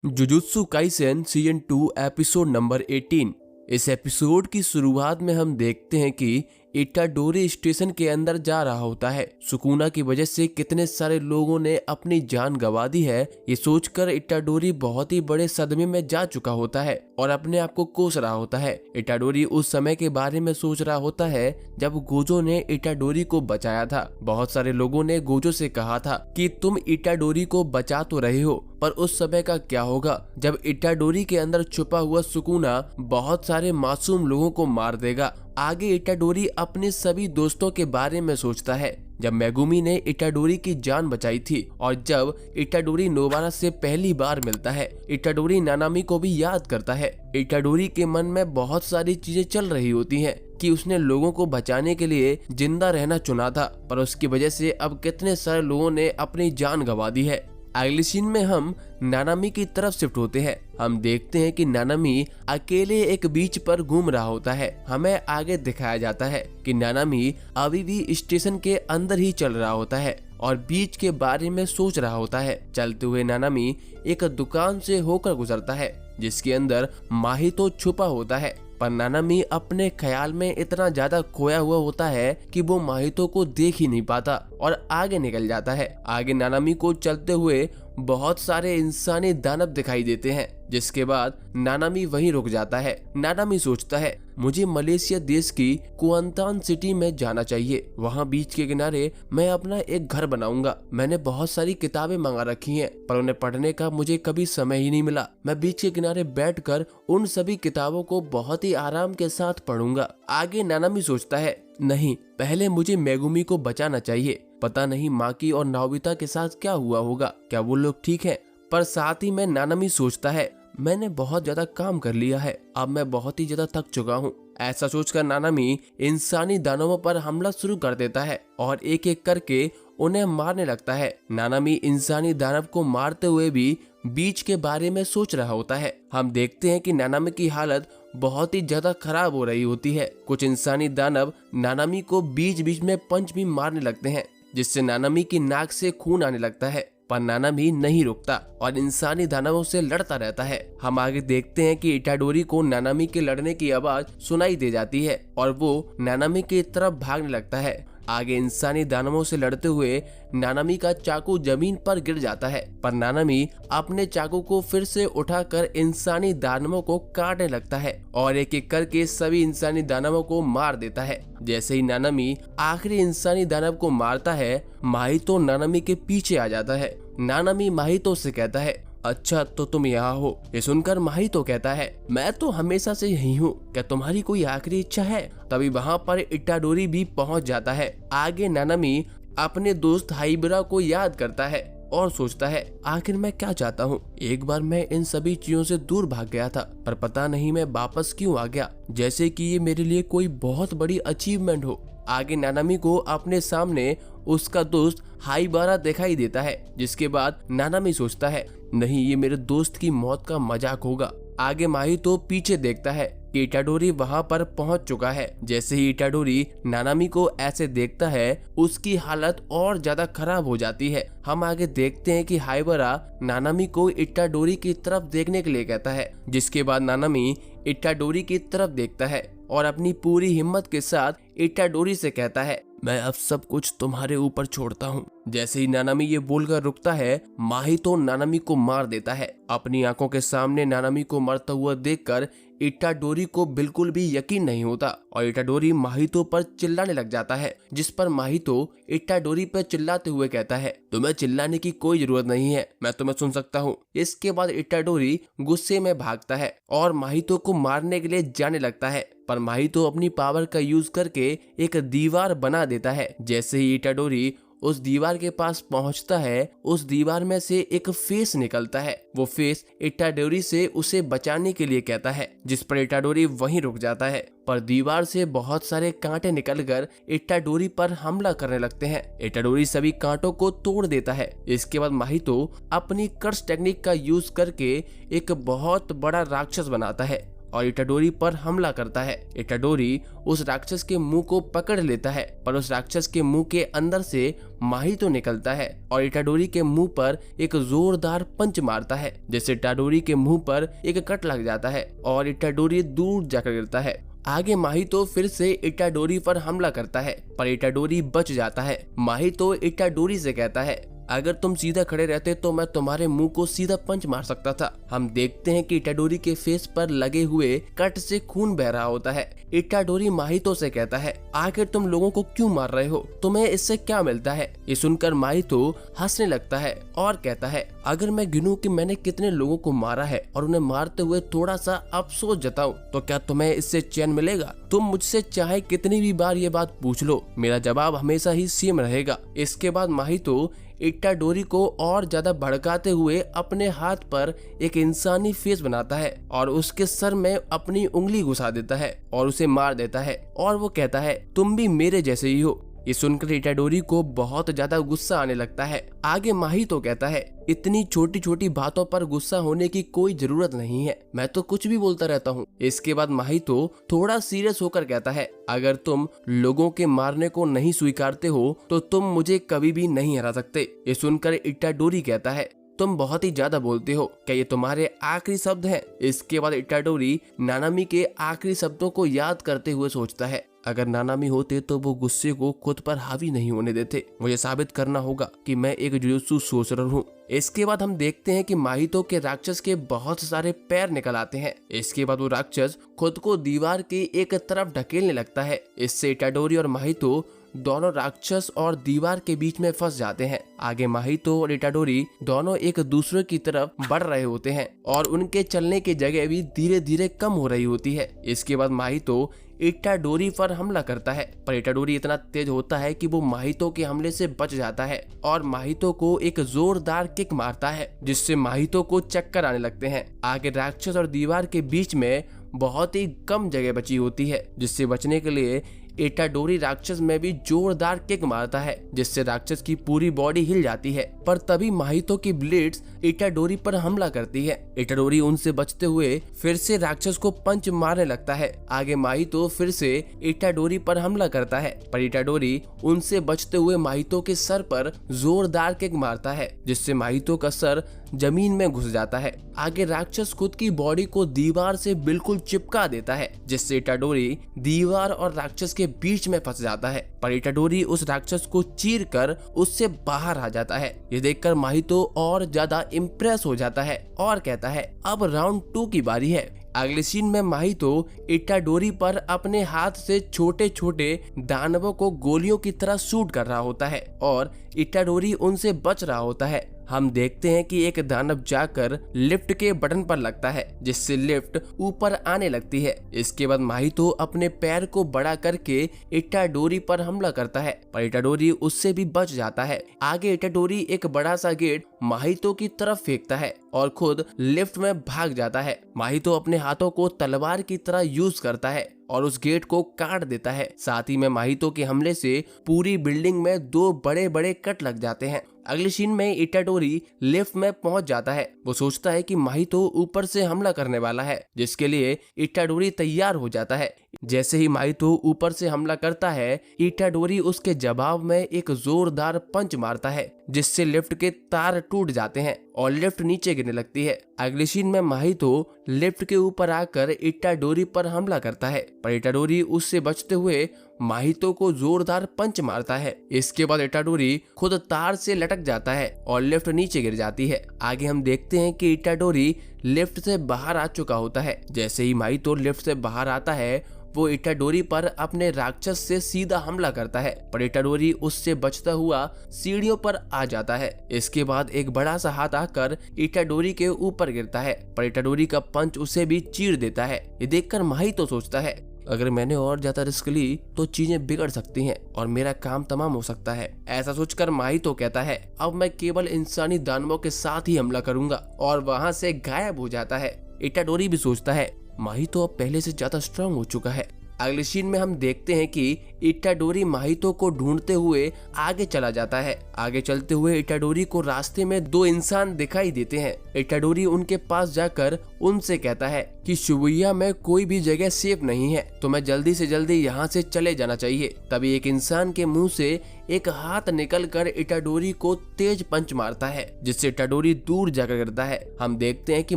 Jujutsu Kaisen season 2 episode number 18। इस episode की शुरुआत में हम देखते हैं कि इटाडोरी स्टेशन के अंदर जा रहा होता है। सुकुना की वजह से कितने सारे लोगों ने अपनी जान गंवा दी है, ये सोचकर इटाडोरी बहुत ही बड़े सदमे में जा चुका होता है और अपने आप को कोस रहा होता है। इटाडोरी उस समय के बारे में सोच रहा होता है जब गोजो ने इटाडोरी को बचाया था। बहुत सारे लोगों ने गोजो से कहा था कि तुम इटाडोरी को बचा तो रहे हो, पर उस समय का क्या होगा जब इटाडोरी के अंदर छुपा हुआ सुकुना बहुत सारे मासूम लोगों को मार देगा। आगे इटाडोरी अपने सभी दोस्तों के बारे में सोचता है। जब मेगुमी ने इटाडोरी की जान बचाई थी और जब इटाडोरी नोबारा से पहली बार मिलता है, इटाडोरी नानामी को भी याद करता है। इटाडोरी के मन में बहुत सारी चीजें चल रही होती हैं कि उसने लोगों को बचाने के लिए जिंदा रहना चुना था, पर उसकी वजह से अब कितने सारे लोगों ने अपनी जान गंवा दी है। अगली सीन में हम नानामी की तरफ शिफ्ट होते हैं। हम देखते हैं कि नानामी अकेले एक बीच पर घूम रहा होता है। हमें आगे दिखाया जाता है कि नानामी अभी भी स्टेशन के अंदर ही चल रहा होता है और बीच के बारे में सोच रहा होता है। चलते हुए नानामी एक दुकान से होकर गुजरता है जिसके अंदर माहितो छुपा होता है, पर नानामी अपने ख्याल में इतना ज्यादा खोया हुआ होता है कि वो माहितो को देख ही नहीं पाता और आगे निकल जाता है। आगे नानामी को चलते हुए बहुत सारे इंसानी दानव दिखाई देते हैं, जिसके बाद नानामी वहीं रुक जाता है। नानामी सोचता है मुझे मलेशिया देश की कुआंतान सिटी में जाना चाहिए, वहाँ बीच के किनारे मैं अपना एक घर बनाऊंगा। मैंने बहुत सारी किताबें मंगा रखी हैं, पर उन्हें पढ़ने का मुझे कभी समय ही नहीं मिला। मैं बीच के किनारे बैठकर उन सभी किताबों को बहुत ही आराम के साथ पढ़ूंगा। आगे नानामी सोचता है नहीं, पहले मुझे मेगुमी को बचाना चाहिए। पता नहीं माकी और नाओबिता के साथ क्या हुआ होगा, क्या वो लोग ठीक हैं? पर साथ ही में नानामी सोचता है मैंने बहुत ज्यादा काम कर लिया है, अब मैं बहुत ही ज्यादा थक चुका हूँ। ऐसा सोचकर नानामी इंसानी दानवों पर हमला शुरू कर देता है और एक एक करके उन्हें मारने लगता है। नानामी इंसानी दानव को मारते हुए भी बीच के बारे में सोच रहा होता है। हम देखते हैं कि नानामी की हालत बहुत ही ज्यादा खराब हो रही होती है। कुछ इंसानी दानव नानामी को बीच बीच में पंच भी मारने लगते हैं, जिससे नानामी की नाक से खून आने लगता है, पर नानामी नहीं रुकता और इंसानी दानवों से लड़ता रहता है। हम आगे देखते हैं कि इटाडोरी को नानामी के लड़ने की आवाज सुनाई दे जाती है और वो नानामी की तरफ भागने लगता है। आगे इंसानी दानवों से लड़ते हुए नानामी का चाकू जमीन पर गिर जाता है, पर नानामी अपने चाकू को फिर से उठाकर इंसानी दानवों को काटने लगता है और एक एक करके सभी इंसानी दानवों को मार देता है। जैसे ही नानामी आखिरी इंसानी दानव को मारता है, माहितो नानामी के पीछे आ जाता है। नानामी माहितो से कहता है अच्छा तो तुम यहाँ हो। ये सुनकर माहितो कहता है मैं तो हमेशा से यही हूँ, क्या तुम्हारी कोई आखिरी इच्छा है? तभी वहाँ पर इटाडोरी भी पहुँच जाता है। आगे नानामी अपने दोस्त हाइबरा को याद करता है और सोचता है आखिर मैं क्या चाहता हूँ। एक बार मैं इन सभी चीजों से दूर भाग गया था, पर पता नहीं मैं वापस क्यों आ गया, जैसे कि ये मेरे लिए कोई बहुत बड़ी अचीवमेंट हो। आगे नानामी को अपने सामने उसका दोस्त हाइबारा दिखाई देता है, जिसके बाद नानामी सोचता है नहीं, ये मेरे दोस्त की मौत का मजाक होगा। आगे माहितो पीछे देखता है कि इटाडोरी वहां पर पहुंच चुका है। जैसे ही इटाडोरी नानामी को ऐसे देखता है, उसकी हालत और ज्यादा खराब हो जाती है। हम आगे देखते हैं कि हाइबरा नानामी को इटाडोरी की तरफ देखने के लिए कहता है, जिसके बाद नानामी इटाडोरी की तरफ देखता है और अपनी पूरी हिम्मत के साथ इटाडोरी से कहता है मैं अब सब कुछ तुम्हारे ऊपर छोड़ता हूँ। जैसे ही नानामी ये बोलकर रुकता है, माहितो नानामी को मार देता है। अपनी आंखों के सामने नानामी को मरता हुआ देखकर इटाडोरी को बिल्कुल भी यकीन नहीं होता और इटाडोरी माहितो पर चिल्लाने लग जाता है, जिस पर माहितो इटाडोरी पर चिल्लाते हुए कहता है तुम्हें चिल्लाने की कोई जरूरत नहीं है, मैं तुम्हें सुन सकता हूँ। इसके बाद इटाडोरी गुस्से में भागता है और माहितो को मारने के लिए जाने लगता है, पर माहितो अपनी पावर का यूज करके एक दीवार बना देता है। जैसे ही इटाडोरी उस दीवार के पास पहुंचता है, उस दीवार में से एक फेस निकलता है। वो फेस इटाडोरी से उसे बचाने के लिए कहता है, जिस पर इटाडोरी वहीं रुक जाता है, पर दीवार से बहुत सारे कांटे निकलकर इटाडोरी पर हमला करने लगते हैं। इटाडोरी सभी कांटों को तोड़ देता है। इसके बाद माहितो अपनी कर्स टेक्निक का यूज करके एक बहुत बड़ा राक्षस बनाता है और इटाडोरी पर हमला करता है। इटाडोरी उस राक्षस के मुंह को पकड़ लेता है, पर उस राक्षस के मुंह के अंदर से माहितो निकलता है और इटाडोरी के मुंह पर एक जोरदार पंच मारता है, जिससे इटाडोरी के मुंह पर एक कट लग जाता है और इटाडोरी दूर जाकर गिरता है। आगे माहितो फिर से इटाडोरी पर हमला करता है, पर इटाडोरी बच जाता है। माहितो इटाडोरी से कहता है, अगर तुम सीधा खड़े रहते तो मैं तुम्हारे मुंह को सीधा पंच मार सकता था। हम देखते हैं कि इटाडोरी के फेस पर लगे हुए कट से खून बह रहा होता है। इटाडोरी माहितो से कहता है, आखिर तुम लोगों को क्यों मार रहे हो, तुम्हें इससे क्या मिलता है। ये सुनकर माहितो हंसने लगता है और कहता है, अगर मैं गिनूं कि मैंने कितने लोगों को मारा है और उन्हें मारते हुए थोड़ा सा अफसोस जताऊं, तो क्या तुम्हें इससे चैन मिलेगा। तुम मुझसे चाहे कितनी भी बार ये बात पूछ लो, मेरा जवाब हमेशा ही सेम रहेगा। इसके बाद माहितो इटाडोरी को और ज्यादा भड़काते हुए अपने हाथ पर एक इंसानी फेस बनाता है और उसके सर में अपनी उंगली घुसा देता है और उसे मार देता है। और वो कहता है, तुम भी मेरे जैसे ही हो। ये सुनकर इटाडोरी को बहुत ज्यादा गुस्सा आने लगता है। आगे माहितो कहता है, इतनी छोटी छोटी बातों पर गुस्सा होने की कोई जरूरत नहीं है, मैं तो कुछ भी बोलता रहता हूँ। इसके बाद माहितो थोड़ा सीरियस होकर कहता है, अगर तुम लोगों के मारने को नहीं स्वीकारते हो तो तुम मुझे कभी भी नहीं हरा सकते। ये सुनकर इटाडोरी कहता है, तुम बहुत ही ज्यादा बोलते हो, क्या ये तुम्हारे आखिरी शब्द हैं? इसके बाद इटाडोरी नानामी के आखिरी शब्दों को याद करते हुए सोचता है, अगर नानामी होते तो वो गुस्से को खुद पर हावी नहीं होने देते। मुझे साबित करना होगा कि मैं एक जुजुत्सु सोर्सरर हूँ। इसके बाद हम देखते हैं कि माहितो के राक्षस के बहुत सारे पैर निकल आते हैं। इसके बाद वो राक्षस खुद को दीवार के एक तरफ ढकेलने लगता है। इससे इटाडोरी और माहितो दोनों राक्षस और दीवार के बीच में फंस जाते हैं। आगे माहितो और इटाडोरी दोनों एक दूसरे की तरफ बढ़ रहे होते हैं और उनके चलने की जगह भी धीरे धीरे कम हो रही होती है। इसके बाद माहितो इटाडोरी पर हमला करता है, पर इटाडोरी इतना तेज होता है कि वो माहितो के हमले से बच जाता है और माहितो को एक जोरदार किक मारता है, जिससे माहितो को चक्कर आने लगते हैं। आगे राक्षस और दीवार के बीच में बहुत ही कम जगह बची होती है, जिससे बचने के लिए इटाडोरी राक्षस में भी जोरदार किक मारता है, जिससे राक्षस की पूरी बॉडी हिल जाती है। पर तभी माहितो की ब्लेड्स इटाडोरी पर हमला करती है। इटाडोरी उनसे बचते हुए फिर से राक्षस को पंच मारने लगता है। आगे माहितो फिर से इटाडोरी पर हमला करता है, पर इटाडोरी उनसे बचते हुए माहितो के सर पर जोरदार किक मारता है, जिससे माहितो का सर जमीन में घुस जाता है। आगे राक्षस खुद की बॉडी को दीवार से बिल्कुल चिपका देता है, जिससे इटाडोरी दीवार और राक्षस के बीच में फंस जाता है। पर इटाडोरी उस राक्षस को चीर कर उससे बाहर आ जाता है। ये देखकर माहितो और ज्यादा इम्प्रेस हो जाता है और कहता है, अब राउंड 2 की बारी है। अगले सीन में माहितो इटाडोरी पर अपने हाथ से छोटे छोटे दानवों को गोलियों की तरह शूट कर रहा होता है और इटाडोरी उनसे बच रहा होता है। हम देखते हैं कि एक दानव जाकर लिफ्ट के बटन पर लगता है, जिससे लिफ्ट ऊपर आने लगती है। इसके बाद माहितो अपने पैर को बड़ा करके इटाडोरी पर हमला करता है, पर इटाडोरी उससे भी बच जाता है। आगे इटाडोरी एक बड़ा सा गेट माहितो की तरफ फेंकता है और खुद लिफ्ट में भाग जाता है। माहितो अपने हाथों को तलवार की तरह यूज करता है और उस गेट को काट देता है। साथ ही में माहितो के हमले से पूरी बिल्डिंग में 2 बड़े बड़े कट लग जाते हैं। अगले सीन में इटाडोरी लिफ्ट में पहुंच जाता है। वो सोचता है कि माहितो ऊपर से हमला करने वाला है, जिसके लिए इटाडोरी तैयार हो जाता है। जैसे ही माहितो ऊपर से हमला करता है, इटाडोरी उसके जवाब में एक जोरदार पंच मारता है, जिससे लिफ्ट के तार टूट जाते हैं और लिफ्ट नीचे गिरने लगती है। अगले सीन में माहितो लिफ्ट के ऊपर आकर इटाडोरी पर हमला करता है, पर इटाडोरी उससे बचते हुए माहितो को जोरदार पंच मारता है। इसके बाद इटाडोरी खुद तार से लटक जाता है और लिफ्ट नीचे गिर जाती है। आगे हम देखते हैं कि इटाडोरी लिफ्ट से बाहर आ चुका होता है। जैसे ही माहितो लिफ्ट से बाहर आता है, वो इटाडोरी पर अपने राक्षस से सीधा हमला करता है, पर इटाडोरी उससे बचता हुआ सीढ़ियों पर आ जाता है। इसके बाद एक बड़ा सा हाथ आकर इटाडोरी के ऊपर गिरता है, पर इटाडोरी का पंच उसे भी चीर देता है। ये देखकर माहितो सोचता है, अगर मैंने और ज्यादा रिस्क ली तो चीजें बिगड़ सकती हैं और मेरा काम तमाम हो सकता है। ऐसा सोचकर माहितो कहता है, अब मैं केवल इंसानी दानवों के साथ ही हमला करूंगा, और वहां से गायब हो जाता है। इटाडोरी भी सोचता है, माहितो अब पहले से ज्यादा स्ट्रांग हो चुका है, अगले सीन में हम देखते हैं कि इटाडोरी माहितो को ढूंढते हुए आगे चला जाता है। आगे चलते हुए इटाडोरी को रास्ते में दो इंसान दिखाई देते हैं। इटाडोरी उनके पास जाकर उनसे कहता है कि शिबुया में कोई भी जगह सेफ नहीं है, तुम्हें जल्दी से जल्दी यहाँ से चले जाना चाहिए। तभी एक इंसान के मुंह से एक हाथ निकलकर इटाडोरी को तेज पंच मारता है, जिससे इटाडोरी दूर जाकर गिरता है। हम देखते हैं कि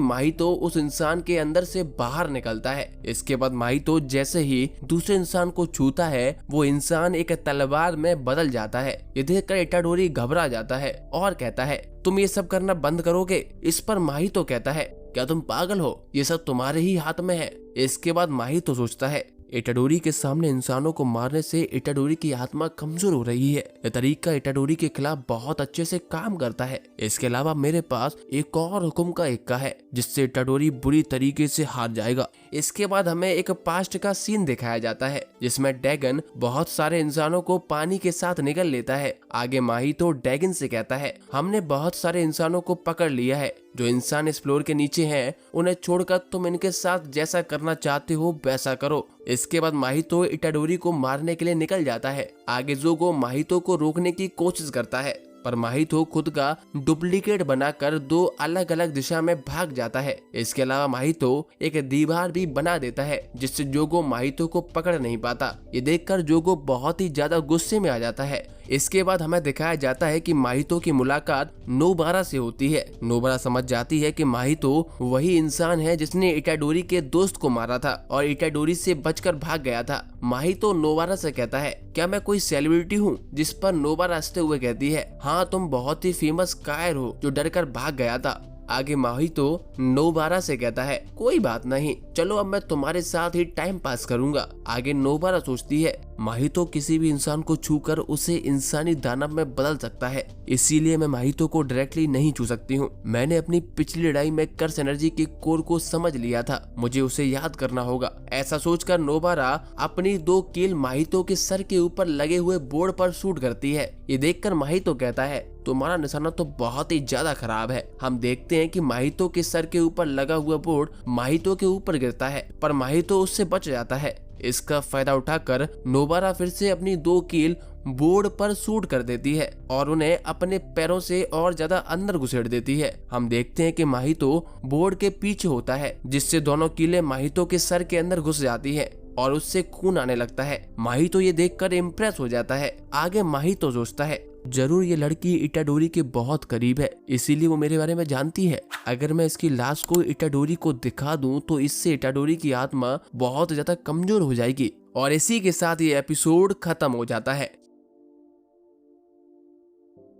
माहितो उस इंसान के अंदर से बाहर निकलता है। इसके बाद माहितो जैसे ही दूसरे इंसान को छूता है, वो इंसान एक तलवार में बदल जाता है। ये देखकर इटाडोरी घबरा जाता है और कहता है, तुम ये सब करना बंद करोगे? इस पर माहितो कहता है, क्या तुम पागल हो? ये सब तुम्हारे ही हाथ में है। इसके बाद माहितो सोचता है, इटाडोरी के सामने इंसानों को मारने से इटाडोरी की आत्मा कमजोर हो रही है। यह तरीका इटाडोरी के खिलाफ बहुत अच्छे से काम करता है। इसके अलावा मेरे पास एक और हुक्म का इक्का है, जिससे इटाडोरी बुरी तरीके से हार जाएगा। इसके बाद हमें एक पास्ट का सीन दिखाया जाता है, जिसमें डैगन बहुत सारे इंसानों को पानी के साथ निगल लेता है। आगे माहितो डैगन से कहता है, हमने बहुत सारे इंसानों को पकड़ लिया है। जो इंसान इस फ्लोर के नीचे हैं, उन्हें छोड़कर तुम इनके साथ जैसा करना चाहते हो वैसा करो। इसके बाद माहितो इटाडोरी को मारने के लिए निकल जाता है। आगे जोगो माहितो को रोकने की कोशिश करता है, पर माहितो खुद का डुप्लीकेट बनाकर दो अलग अलग दिशा में भाग जाता है। इसके अलावा माहितो एक दीवार भी बना देता है, जिससे जोगो माहितो को पकड़ नहीं पाता। ये देखकर जोगो बहुत ही ज्यादा गुस्से में आ जाता है। इसके बाद हमें दिखाया जाता है कि माहितो की मुलाकात नोबारा से होती है। नोबारा समझ जाती है कि माहितो वही इंसान है जिसने इटाडोरी के दोस्त को मारा था और इटाडोरी से बचकर भाग गया था। माहितो नोबारा से कहता है, क्या मैं कोई सेलिब्रिटी हूँ? जिस पर नोबारा हंसते हुए कहती है, हाँ तुम बहुत ही फेमस कायर हो जो डरकर भाग गया था। आगे माहितो नोबारा से कहता है, कोई बात नहीं, चलो अब मैं तुम्हारे साथ ही टाइम पास करूंगा। आगे नोबारा सोचती है, माहितो किसी भी इंसान को छूकर उसे इंसानी दानव में बदल सकता है, इसीलिए मैं माहितो को डायरेक्टली नहीं छू सकती हूँ। मैंने अपनी पिछली लड़ाई में कर्स एनर्जी के कोर को समझ लिया था, मुझे उसे याद करना होगा। ऐसा सोचकर नोबारा अपनी दो कील माहितो के सर के ऊपर लगे हुए बोर्ड पर शूट करती है। ये देखकर माहितो कहता है, तुम्हारा निशाना तो बहुत ही ज्यादा खराब है। हम देखते हैं कि माहितो के सर के ऊपर लगा हुआ बोर्ड माहितो के ऊपर गिरता है, पर माहितो उससे बच जाता है। इसका फायदा उठाकर नोबारा फिर से अपनी दो कील बोर्ड पर शूट कर देती है और उन्हें अपने पैरों से और ज्यादा अंदर घुसेड़ देती है। हम देखते हैं कि माहितो बोर्ड के पीछे होता है, जिससे दोनों कीलें माहितो के सर के अंदर घुस जाती है और उससे खून आने लगता है। माहितो ये देखकर इम्प्रेस हो जाता है। आगे माहितो सोचता है, जरूर ये लड़की इटाडोरी के बहुत करीब है, इसीलिए वो मेरे बारे में जानती है। अगर मैं इसकी लाश को इटाडोरी को दिखा दूं तो इससे इटाडोरी की आत्मा बहुत ज्यादा कमजोर हो जाएगी। और इसी के साथ ये एपिसोड खत्म हो जाता है।